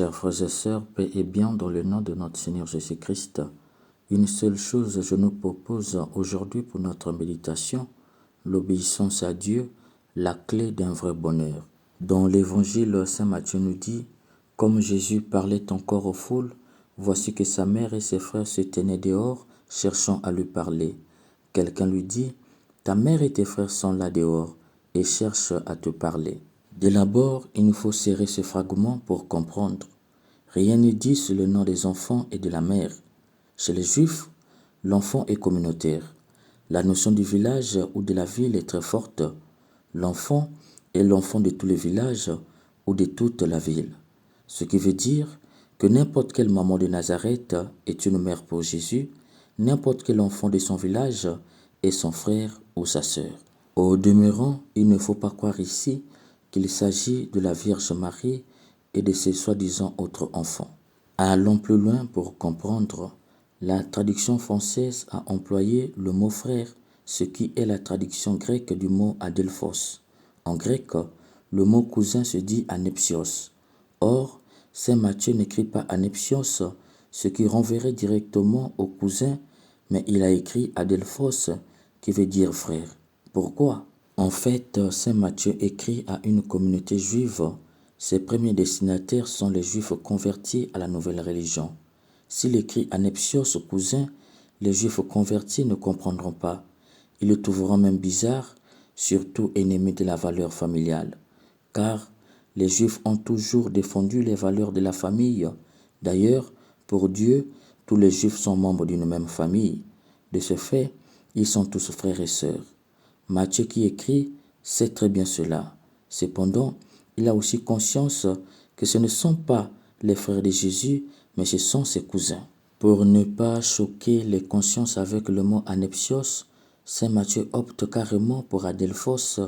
chers frères et sœurs, paix et bien dans le nom de notre Seigneur Jésus-Christ. Une seule chose je nous propose aujourd'hui pour notre méditation, l'obéissance à Dieu, la clé d'un vrai bonheur. Dans l'évangile, Saint Matthieu nous dit, comme Jésus parlait encore aux foules, voici que sa mère et ses frères se tenaient dehors, cherchant à lui parler. Quelqu'un lui dit, ta mère et tes frères sont là dehors et cherchent à te parler. Dès l'abord, il nous faut serrer ce fragment pour comprendre. Rien ne dit sur le nom des enfants et de la mère. Chez les Juifs, l'enfant est communautaire. La notion du village ou de la ville est très forte. L'enfant est l'enfant de tous les villages ou de toute la ville. Ce qui veut dire que n'importe quelle maman de Nazareth est une mère pour Jésus, n'importe quel enfant de son village est son frère ou sa sœur. Au demeurant, il ne faut pas croire ici qu'il s'agit de la Vierge Marie et de ses soi-disant autres enfants. Allons plus loin pour comprendre. La traduction française a employé le mot frère, ce qui est la traduction grecque du mot adelphos. En grec, le mot cousin se dit anepsios. Or, Saint Matthieu n'écrit pas anepsios, ce qui renverrait directement au cousin, mais il a écrit adelphos, qui veut dire frère. Pourquoi ? En fait, Saint Matthieu écrit à une communauté juive. Ses premiers destinataires sont les juifs convertis à la nouvelle religion. S'il écrit anepsios au cousin, les juifs convertis ne comprendront pas. Ils le trouveront même bizarre, surtout ennemis de la valeur familiale. Car les juifs ont toujours défendu les valeurs de la famille. D'ailleurs, pour Dieu, tous les juifs sont membres d'une même famille. De ce fait, ils sont tous frères et sœurs. Matthieu qui écrit sait très bien cela. Cependant, il a aussi conscience que ce ne sont pas les frères de Jésus, mais ce sont ses cousins. Pour ne pas choquer les consciences avec le mot anepsios, Saint Matthieu opte carrément pour adelphos,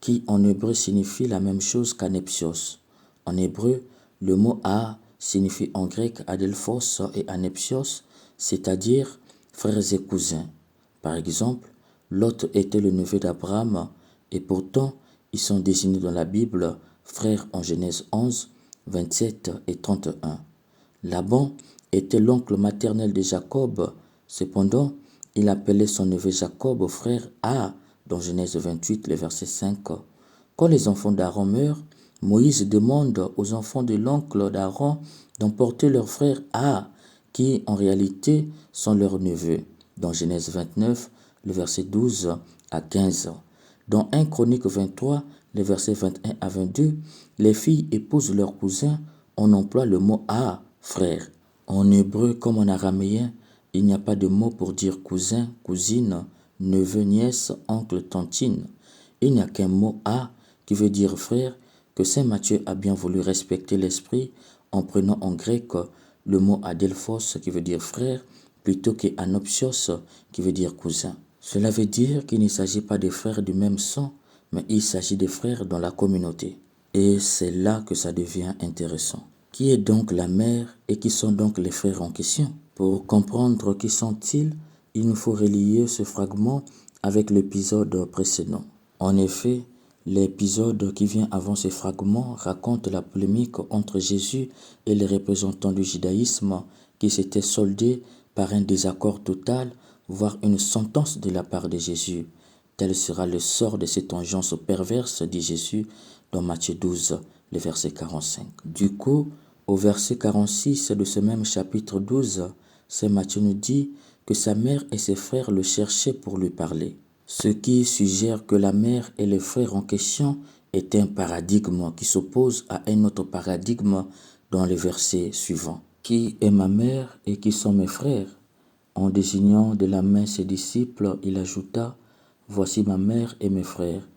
qui en hébreu signifie la même chose qu'anepsios. En hébreu, le mot a signifie en grec adelphos et anepsios, c'est-à-dire frères et cousins. Par exemple, Lot était le neveu d'Abraham et pourtant ils sont désignés dans la Bible frères en Genèse 11, 27 et 31. Laban était l'oncle maternel de Jacob, cependant il appelait son neveu Jacob frère A dans Genèse 28, le verset 5. Quand les enfants d'Aaron meurent, Moïse demande aux enfants de l'oncle d'Aaron d'emporter leur frère A, qui en réalité sont leurs neveux, dans Genèse 29, le verset 12 à 15. Dans 1 Chronique 23, les versets 21 à 22, les filles épousent leurs cousins, on emploie le mot A, frère. En hébreu comme en araméen, il n'y a pas de mot pour dire cousin, cousine, neveu, nièce, oncle, tantine. Il n'y a qu'un mot A qui veut dire frère, que Saint Matthieu a bien voulu respecter l'esprit en prenant en grec le mot adelphos qui veut dire frère, plutôt que anopsios qui veut dire cousin. Cela veut dire qu'il ne s'agit pas des frères du même sang, mais il s'agit des frères dans la communauté. Et c'est là que ça devient intéressant. Qui est donc la mère et qui sont donc les frères en question ? Pour comprendre qui sont-ils, il nous faut relier ce fragment avec l'épisode précédent. En effet, l'épisode qui vient avant ce fragment raconte la polémique entre Jésus et les représentants du judaïsme qui s'était soldée par un désaccord total, voire une sentence de la part de Jésus. Tel sera le sort de cette engeance perverse, dit Jésus dans Matthieu 12, le verset 45. Du coup, au verset 46 de ce même chapitre 12, Saint Matthieu nous dit que sa mère et ses frères le cherchaient pour lui parler. Ce qui suggère que la mère et les frères en question est un paradigme qui s'oppose à un autre paradigme dans les versets suivants. Qui est ma mère et qui sont mes frères ? En désignant de la main ses disciples, il ajouta, voici ma mère et mes frères,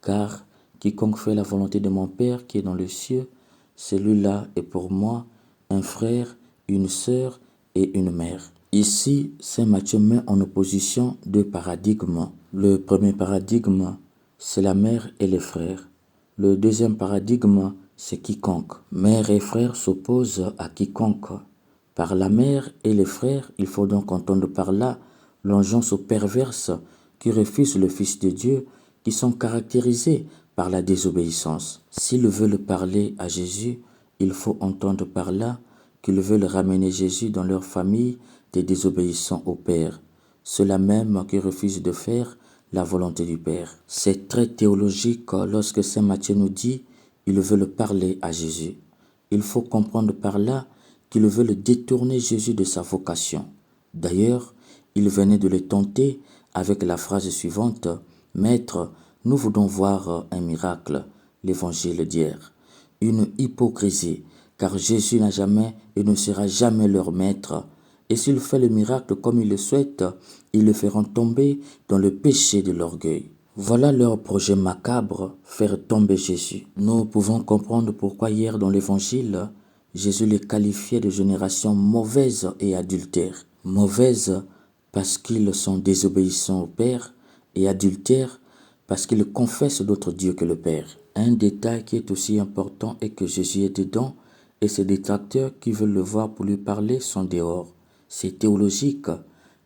car quiconque fait la volonté de mon Père qui est dans les cieux, celui-là est pour moi un frère, une sœur et une mère. Ici, Saint Matthieu met en opposition deux paradigmes. Le premier paradigme, c'est la mère et les frères. Le deuxième paradigme, c'est quiconque. Mère et frère s'opposent à quiconque. Par la mère et les frères, il faut donc entendre par là l'engeance perverse qui refuse le Fils de Dieu, qui sont caractérisés par la désobéissance. S'ils veulent parler à Jésus, Il faut entendre par là qu'ils veulent ramener Jésus dans leur famille des désobéissants au Père, ceux-là même qui refusent de faire la volonté du Père. C'est très théologique lorsque Saint Matthieu nous dit ils veulent parler à Jésus. Il faut comprendre par là qu'ils veulent détourner Jésus de sa vocation. D'ailleurs, il venait de le tenter avec la phrase suivante: Maître, nous voulons voir un miracle. L'évangile d'hier. Une hypocrisie, car Jésus n'a jamais et ne sera jamais leur maître. Et s'il fait le miracle comme ils le souhaitent, ils le feront tomber dans le péché de l'orgueil. Voilà leur projet macabre, faire tomber Jésus. Nous pouvons comprendre pourquoi hier dans l'évangile, Jésus les qualifiait de génération mauvaise et adultère. Mauvaise parce qu'ils sont désobéissants au Père et adultère parce qu'ils confessent d'autres dieux que le Père. Un détail qui est aussi important est que Jésus est dedans et ses détracteurs qui veulent le voir pour lui parler sont dehors. C'est théologique.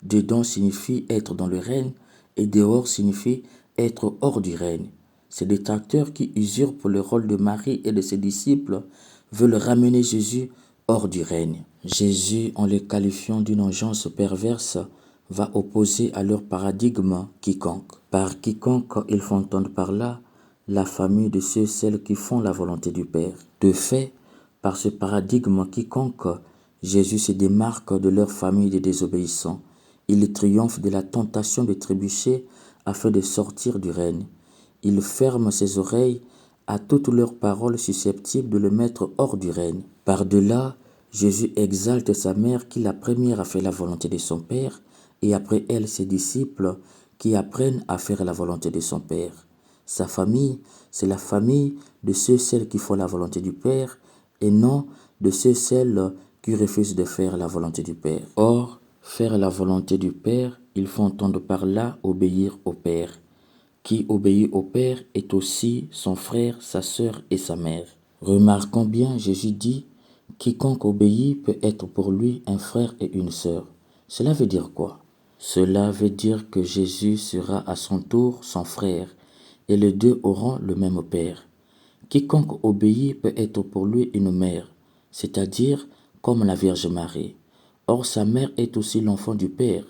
Dedans signifie être dans le règne et dehors signifie être hors du règne. Ces détracteurs qui usurpent le rôle de Marie et de ses disciples veulent ramener Jésus hors du règne. Jésus, en le qualifiant d'une engeance perverse, va opposer à leur paradigme quiconque. Par quiconque, ils font entendre par là la famille de ceux et celles qui font la volonté du Père. De fait, par ce paradigme quiconque, Jésus se démarque de leur famille des désobéissants. Il triomphe de la tentation de trébucher afin de sortir du règne. Il ferme ses oreilles à toutes leurs paroles susceptibles de le mettre hors du règne. Par-delà, Jésus exalte sa mère qui la première a fait la volonté de son Père et après elle ses disciples qui apprennent à faire la volonté de son Père. Sa famille, c'est la famille de ceux et celles qui font la volonté du Père et non de ceux et celles qui refusent de faire la volonté du Père. Or, faire la volonté du Père, il faut entendre par là obéir au Père. Qui obéit au Père est aussi son frère, sa sœur et sa mère. Remarquons bien, Jésus dit, quiconque obéit peut être pour lui un frère et une sœur. Cela veut dire quoi? Cela veut dire que Jésus sera à son tour son frère, et les deux auront le même Père. Quiconque obéit peut être pour lui une mère, c'est-à-dire comme la Vierge Marie. Or sa mère est aussi l'enfant du Père.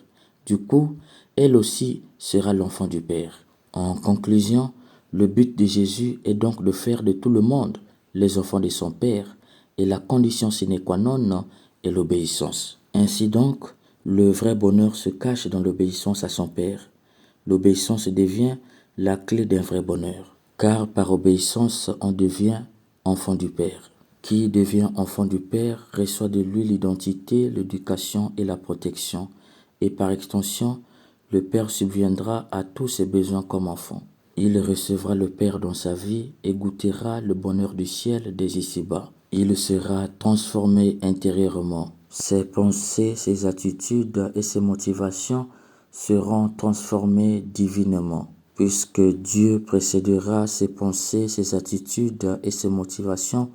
Du coup, elle aussi sera l'enfant du Père. En conclusion, le but de Jésus est donc de faire de tout le monde les enfants de son Père, et la condition sine qua non est l'obéissance. Ainsi donc, le vrai bonheur se cache dans l'obéissance à son Père. L'obéissance devient la clé d'un vrai bonheur, car par obéissance, on devient enfant du Père. Qui devient enfant du Père reçoit de lui l'identité, l'éducation et la protection, et par extension, le Père subviendra à tous ses besoins comme enfant. Il recevra le Père dans sa vie et goûtera le bonheur du ciel des ici-bas. Il sera transformé intérieurement. Ses pensées, ses attitudes et ses motivations seront transformées divinement, puisque Dieu précédera ses pensées, ses attitudes et ses motivations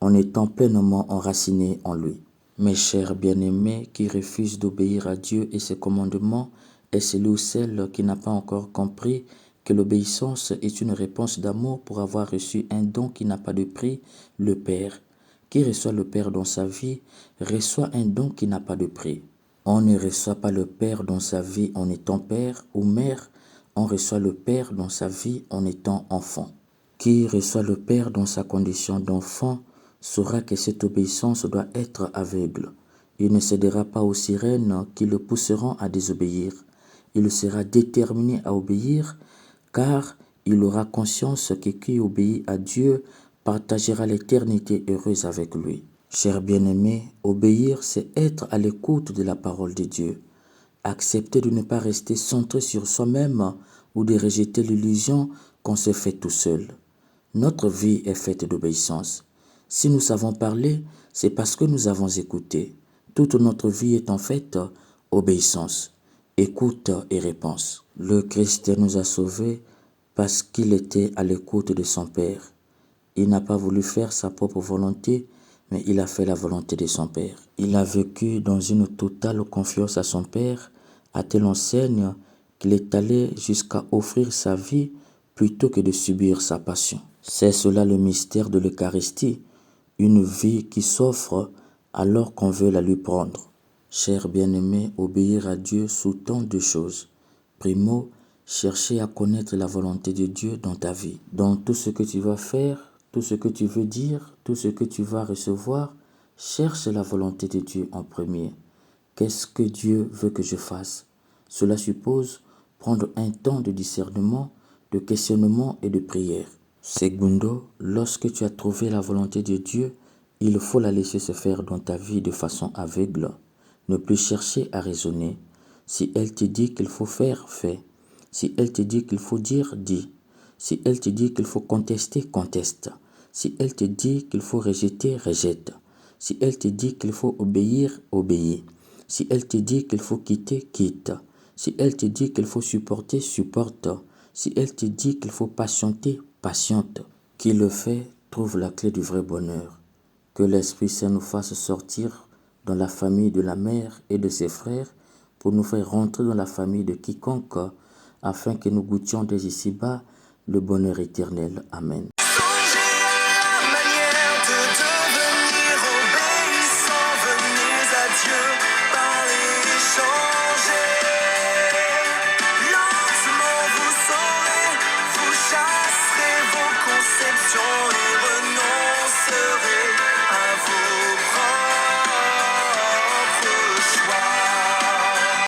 en étant pleinement enraciné en lui. Mes chers bien-aimés qui refusent d'obéir à Dieu et ses commandements, est celui ou celle qui n'a pas encore compris que l'obéissance est une réponse d'amour pour avoir reçu un don qui n'a pas de prix, le Père. Qui reçoit le Père dans sa vie, reçoit un don qui n'a pas de prix. On ne reçoit pas le Père dans sa vie en étant père ou mère, on reçoit le Père dans sa vie en étant enfant. Qui reçoit le Père dans sa condition d'enfant saura que cette obéissance doit être aveugle. Il ne cédera pas aux sirènes qui le pousseront à désobéir. Il sera déterminé à obéir car il aura conscience que qui obéit à Dieu partagera l'éternité heureuse avec lui. Chers bien-aimés, obéir, c'est être à l'écoute de la parole de Dieu. Accepter de ne pas rester centré sur soi-même ou de rejeter l'illusion qu'on se fait tout seul. Notre vie est faite d'obéissance. Si nous savons parler, c'est parce que nous avons écouté. Toute notre vie est en fait obéissance, écoute et réponse. Le Christ nous a sauvés parce qu'il était à l'écoute de son Père. Il n'a pas voulu faire sa propre volonté, mais il a fait la volonté de son Père. Il a vécu dans une totale confiance à son Père, à telle enseigne qu'il est allé jusqu'à offrir sa vie plutôt que de subir sa passion. C'est cela le mystère de l'Eucharistie. une vie qui s'offre alors qu'on veut la lui prendre. Cher bien-aimé, obéir à Dieu sous tant de choses. Primo, chercher à connaître la volonté de Dieu dans ta vie. Dans tout ce que tu vas faire, tout ce que tu veux dire, tout ce que tu vas recevoir, cherche la volonté de Dieu en premier. Qu'est-ce que Dieu veut que je fasse? Cela suppose prendre un temps de discernement, de questionnement et de prière. Segundo, lorsque tu as trouvé la volonté de Dieu, il faut la laisser se faire dans ta vie de façon aveugle. Ne plus chercher à raisonner. Si elle te dit qu'il faut faire, fais. Si elle te dit qu'il faut dire, dis. Si elle te dit qu'il faut contester, conteste. Si elle te dit qu'il faut rejeter, rejette. Si elle te dit qu'il faut obéir, obéis. Si elle te dit qu'il faut quitter, quitte. Si elle te dit qu'il faut supporter, supporte. Si elle te dit qu'il faut patienter, patiente. Qui le fait trouve la clé du vrai bonheur. Que l'Esprit Saint nous fasse sortir dans la famille de la mère et de ses frères pour nous faire rentrer dans la famille de quiconque afin que nous goûtions dès ici-bas le bonheur éternel. Amen.